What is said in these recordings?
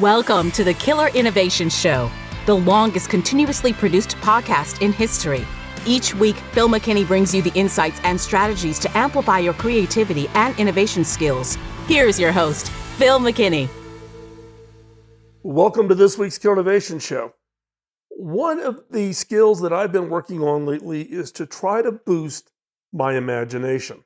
Welcome to the Killer Innovation Show, the longest continuously produced podcast in history. Each week, Phil McKinney brings you the insights and strategies to amplify your creativity and innovation skills. Here's your host, Phil McKinney. Welcome to this week's Killer Innovation Show. One of the skills that I've been working on lately is to try to boost my imagination.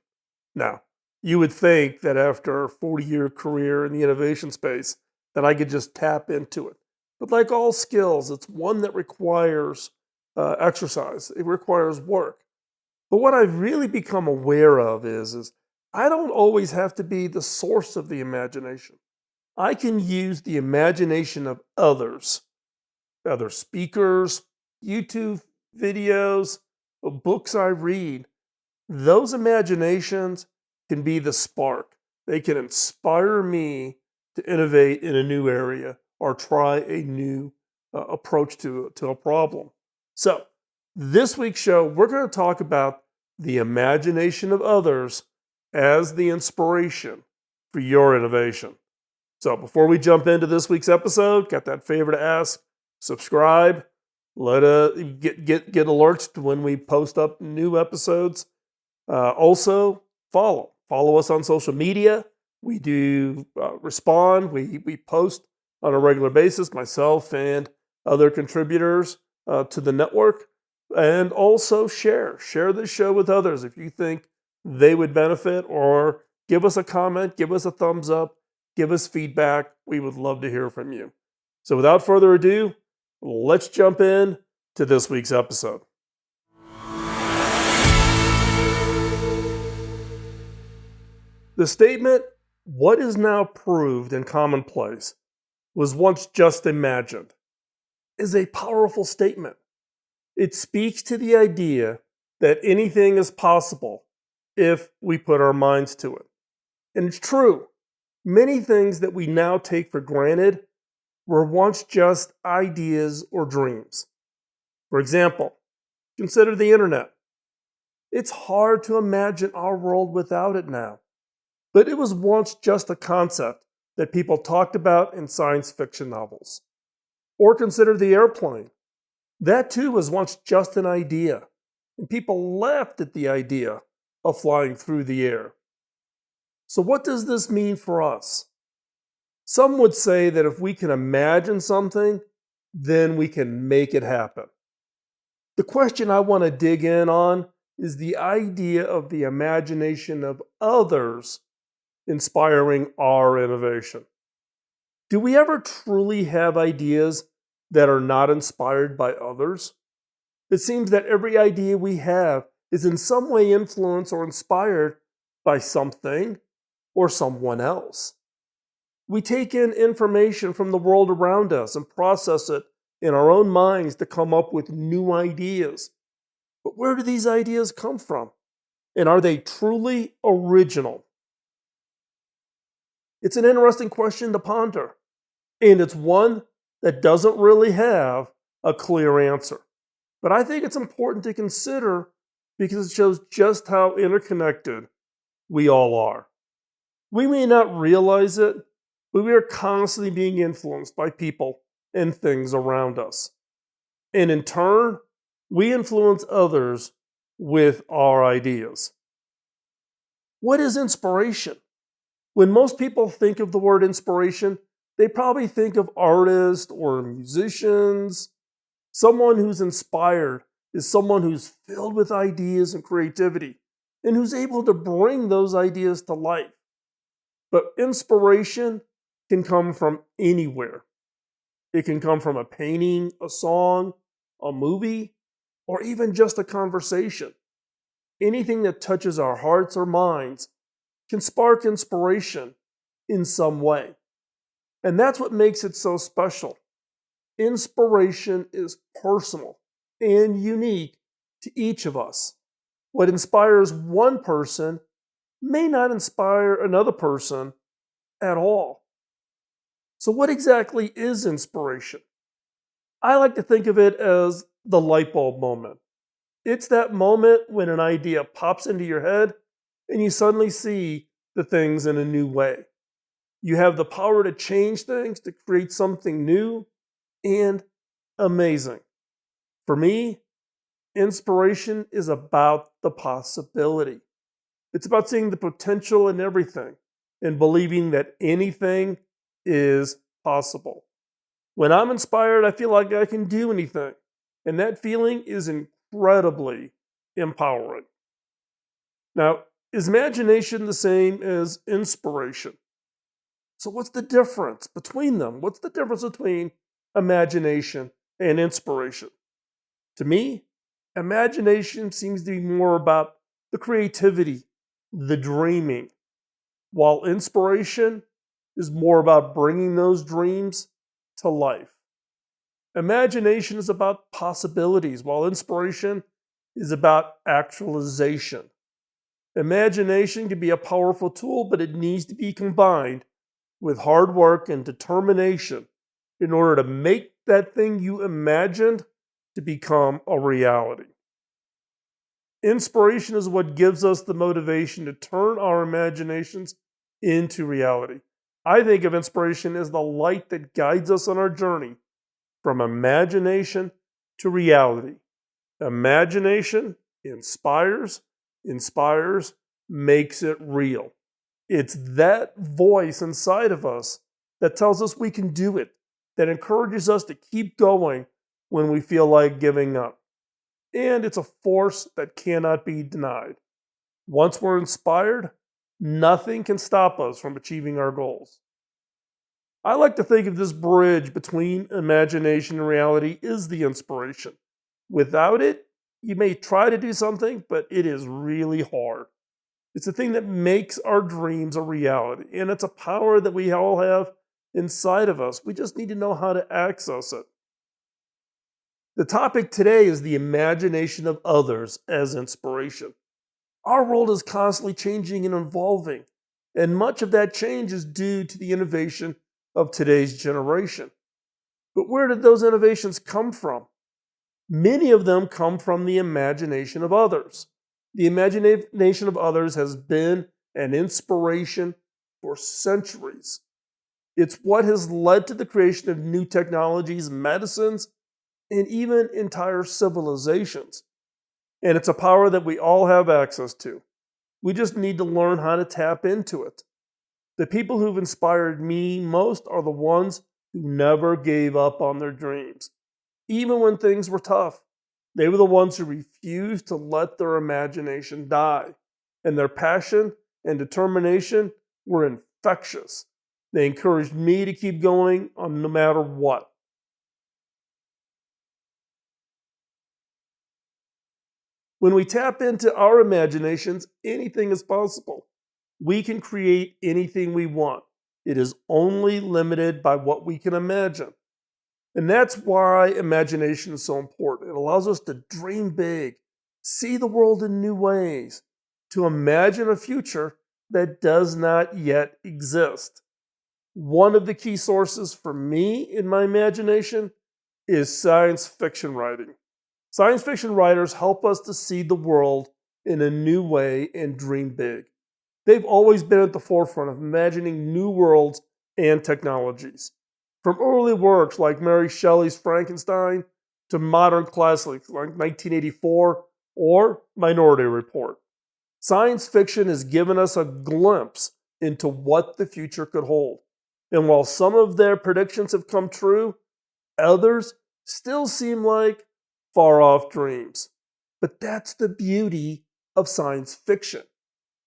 Now, you would think that after a 40-year career in the innovation space, that I could just tap into it. But like all skills, it's one that requires exercise. It requires work. But what I've really become aware of is I don't always have to be the source of the imagination. I can use the imagination of others, other speakers, YouTube videos, books I read. Those imaginations can be the spark. They can inspire me to innovate in a new area or try a new approach to a problem. So, this week's show, we're going to talk about the imagination of others as the inspiration for your innovation. So, before we jump into this week's episode, got that favor to ask: subscribe, get alerts when we post up new episodes. Also, follow us on social media. We do respond. We post on a regular basis, myself and other contributors to the network. And also share this show with others if you think they would benefit, or give us a comment, give us a thumbs up, give us feedback. We would love to hear from you. So without further ado, let's jump in to this week's episode. The statement, "What is now proved and commonplace was once just imagined," is a powerful statement. It speaks to the idea that anything is possible if we put our minds to it. And it's true. Many things that we now take for granted were once just ideas or dreams. For example, consider the internet. It's hard to imagine our world without it now. But it was once just a concept that people talked about in science fiction novels. Or consider the airplane. That too was once just an idea, and people laughed at the idea of flying through the air. So what does this mean for us? Some would say that if we can imagine something, then we can make it happen. The question I want to dig in on is the idea of the imagination of others inspiring our innovation. Do we ever truly have ideas that are not inspired by others? It seems that every idea we have is in some way influenced or inspired by something or someone else. We take in information from the world around us and process it in our own minds to come up with new ideas. But where do these ideas come from? And are they truly original? It's an interesting question to ponder, and it's one that doesn't really have a clear answer. But I think it's important to consider because it shows just how interconnected we all are. We may not realize it, but we are constantly being influenced by people and things around us. And in turn, we influence others with our ideas. What is inspiration? When most people think of the word inspiration, they probably think of artists or musicians. Someone who's inspired is someone who's filled with ideas and creativity and who's able to bring those ideas to life. But inspiration can come from anywhere. It can come from a painting, a song, a movie, or even just a conversation. Anything that touches our hearts or minds can spark inspiration in some way. And that's what makes it so special. Inspiration is personal and unique to each of us. What inspires one person may not inspire another person at all. So what exactly is inspiration? I like to think of it as the light bulb moment. It's that moment when an idea pops into your head and you suddenly see the things in a new way. You have the power to change things, to create something new and amazing. For me, inspiration is about the possibility. It's about seeing the potential in everything and believing that anything is possible. When I'm inspired, I feel like I can do anything. And that feeling is incredibly empowering. Now, is imagination the same as inspiration? So, what's the difference between them? What's the difference between imagination and inspiration? To me, imagination seems to be more about the creativity, the dreaming, while inspiration is more about bringing those dreams to life. Imagination is about possibilities, while inspiration is about actualization. Imagination can be a powerful tool, but it needs to be combined with hard work and determination in order to make that thing you imagined to become a reality. Inspiration is what gives us the motivation to turn our imaginations into reality. I think of inspiration as the light that guides us on our journey from imagination to reality. Imagination inspires, makes it real. It's that voice inside of us that tells us we can do it, that encourages us to keep going when we feel like giving up. And it's a force that cannot be denied. Once we're inspired, nothing can stop us from achieving our goals. I like to think of this bridge between imagination and reality is the inspiration. Without it, you may try to do something, but it is really hard. It's the thing that makes our dreams a reality, and it's a power that we all have inside of us. We just need to know how to access it. The topic today is the imagination of others as inspiration. Our world is constantly changing and evolving, and much of that change is due to the innovation of today's generation. But where did those innovations come from? Many of them come from the imagination of others. The imagination of others has been an inspiration for centuries. It's what has led to the creation of new technologies, medicines, and even entire civilizations. And it's a power that we all have access to. We just need to learn how to tap into it. The people who've inspired me most are the ones who never gave up on their dreams. Even when things were tough, they were the ones who refused to let their imagination die. And their passion and determination were infectious. They encouraged me to keep going on no matter what. When we tap into our imaginations, anything is possible. We can create anything we want. It is only limited by what we can imagine. And that's why imagination is so important. It allows us to dream big, see the world in new ways, to imagine a future that does not yet exist. One of the key sources for me in my imagination is science fiction writing. Science fiction writers help us to see the world in a new way and dream big. They've always been at the forefront of imagining new worlds and technologies. From early works like Mary Shelley's Frankenstein to modern classics like 1984 or Minority Report. Science fiction has given us a glimpse into what the future could hold. And while some of their predictions have come true, others still seem like far-off dreams. But that's the beauty of science fiction.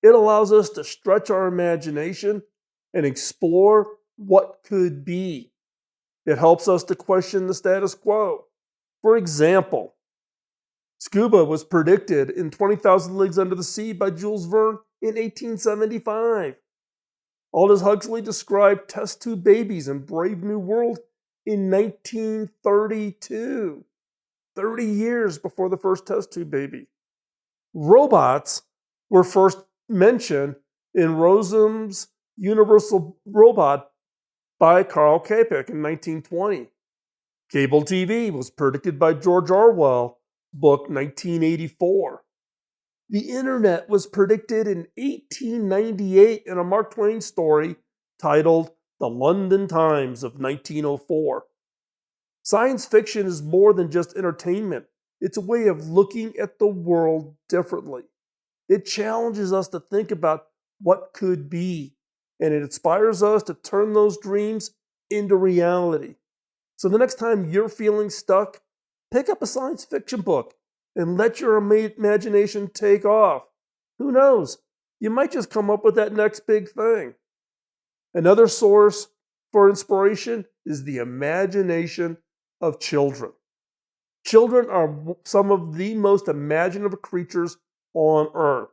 It allows us to stretch our imagination and explore what could be. It helps us to question the status quo. For example, scuba was predicted in 20,000 Leagues Under the Sea by Jules Verne in 1875. Aldous Huxley described test tube babies in Brave New World in 1932, 30 years before the first test tube baby. Robots were first mentioned in Rosam's Universal Robot by Carl Capek in 1920. Cable TV was predicted by George Orwell's book 1984. The internet was predicted in 1898 in a Mark Twain story titled The London Times of 1904. Science fiction is more than just entertainment. It's a way of looking at the world differently. It challenges us to think about what could be, and it inspires us to turn those dreams into reality. So the next time you're feeling stuck, pick up a science fiction book and let your imagination take off. Who knows? You might just come up with that next big thing. Another source for inspiration is the imagination of children. Children are some of the most imaginative creatures on earth.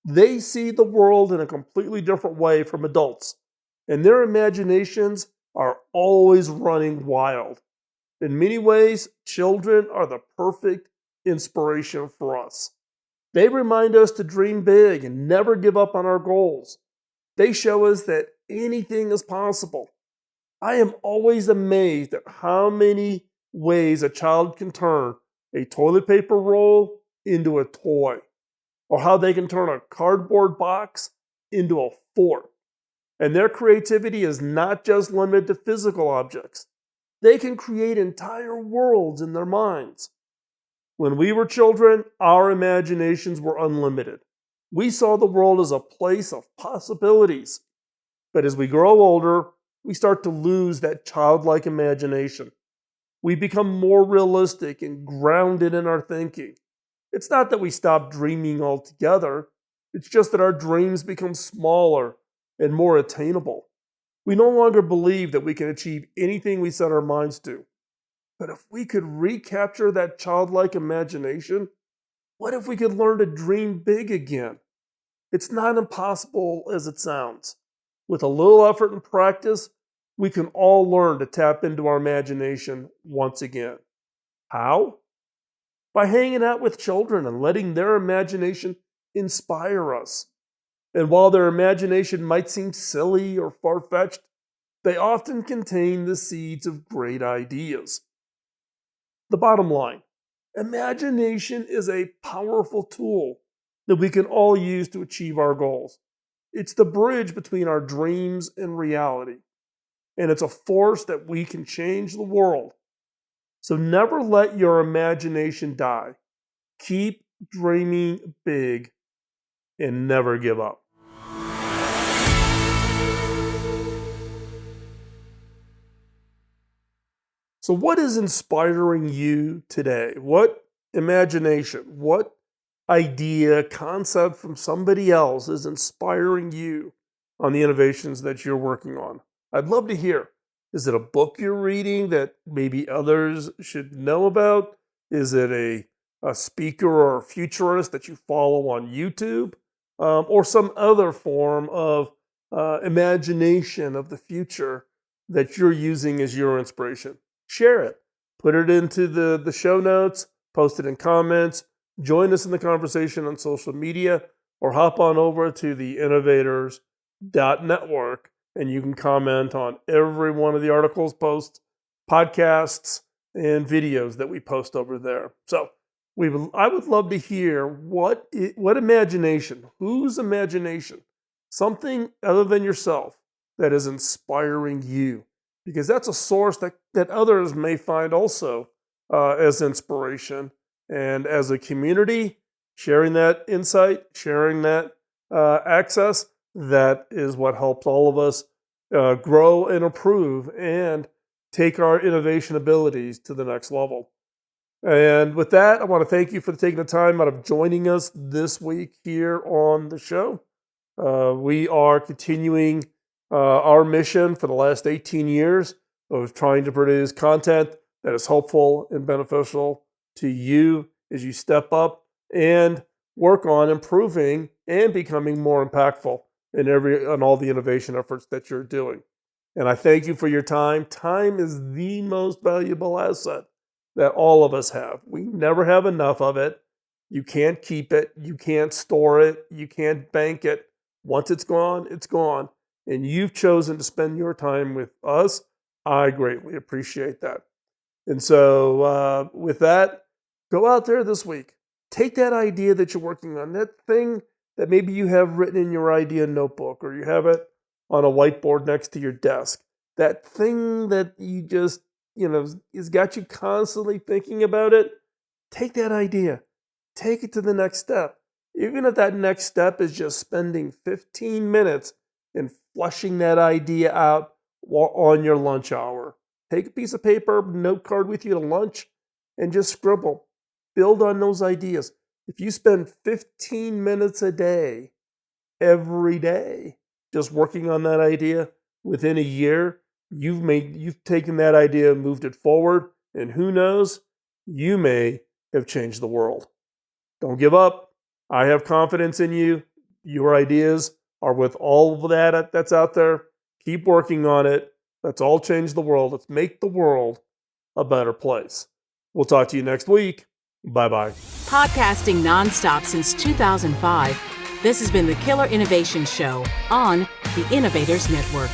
They see the world in a completely different way from adults, and their imaginations are always running wild. In many ways, children are the perfect inspiration for us. They remind us to dream big and never give up on our goals. They show us that anything is possible. I am always amazed at how many ways a child can turn a toilet paper roll into a toy, or how they can turn a cardboard box into a fort. And their creativity is not just limited to physical objects. They can create entire worlds in their minds. When we were children, our imaginations were unlimited. We saw the world as a place of possibilities. But as we grow older, we start to lose that childlike imagination. We become more realistic and grounded in our thinking. It's not that we stop dreaming altogether. It's just that our dreams become smaller and more attainable. We no longer believe that we can achieve anything we set our minds to. But if we could recapture that childlike imagination, what if we could learn to dream big again? It's not impossible as it sounds. With a little effort and practice, we can all learn to tap into our imagination once again. How? By hanging out with children and letting their imagination inspire us. And while their imagination might seem silly or far-fetched, they often contain the seeds of great ideas. The bottom line, imagination is a powerful tool that we can all use to achieve our goals. It's the bridge between our dreams and reality. And it's a force that we can change the world. So never let your imagination die. Keep dreaming big and never give up. So what is inspiring you today? What imagination, what idea, concept from somebody else is inspiring you on the innovations that you're working on? I'd love to hear. Is it a book you're reading that maybe others should know about? Is it a speaker or a futurist that you follow on YouTube? Or some other form of imagination of the future that you're using as your inspiration? Share it. Put it into the show notes. Post it in comments. Join us in the conversation on social media, or hop on over to the innovators.network and you can comment on every one of the articles, posts, podcasts, and videos that we post over there. So I would love to hear what imagination, whose imagination, something other than yourself that is inspiring you, because that's a source that others may find also as inspiration. And as a community, sharing that insight, sharing that access, that is what helps all of us grow and improve and take our innovation abilities to the next level. And with that, I want to thank you for taking the time out of joining us this week here on the show. We are continuing our mission for the last 18 years of trying to produce content that is helpful and beneficial to you as you step up and work on improving and becoming more impactful in all the innovation efforts that you're doing. And I thank you for your time. Time is the most valuable asset that all of us have. We never have enough of it. You can't keep it. You can't store it. You can't bank it. Once it's gone, it's gone. And you've chosen to spend your time with us. I greatly appreciate that. And so with that, go out there this week. Take that idea that you're working on, that thing that maybe you have written in your idea notebook, or you have it on a whiteboard next to your desk. That thing that you just, has got you constantly thinking about it. Take that idea, take it to the next step. Even if that next step is just spending 15 minutes and flushing that idea out on your lunch hour. Take a piece of paper, note card with you to lunch, and just scribble. Build on those ideas. If you spend 15 minutes a day, every day, just working on that idea, within a year, you've taken that idea and moved it forward, and who knows, you may have changed the world. Don't give up. I have confidence in you. Your ideas are with all of that's out there. Keep working on it. Let's all change the world. Let's make the world a better place. We'll talk to you next week. Bye-bye. Podcasting nonstop since 2005, this has been the Killer Innovation Show on the Innovators Network.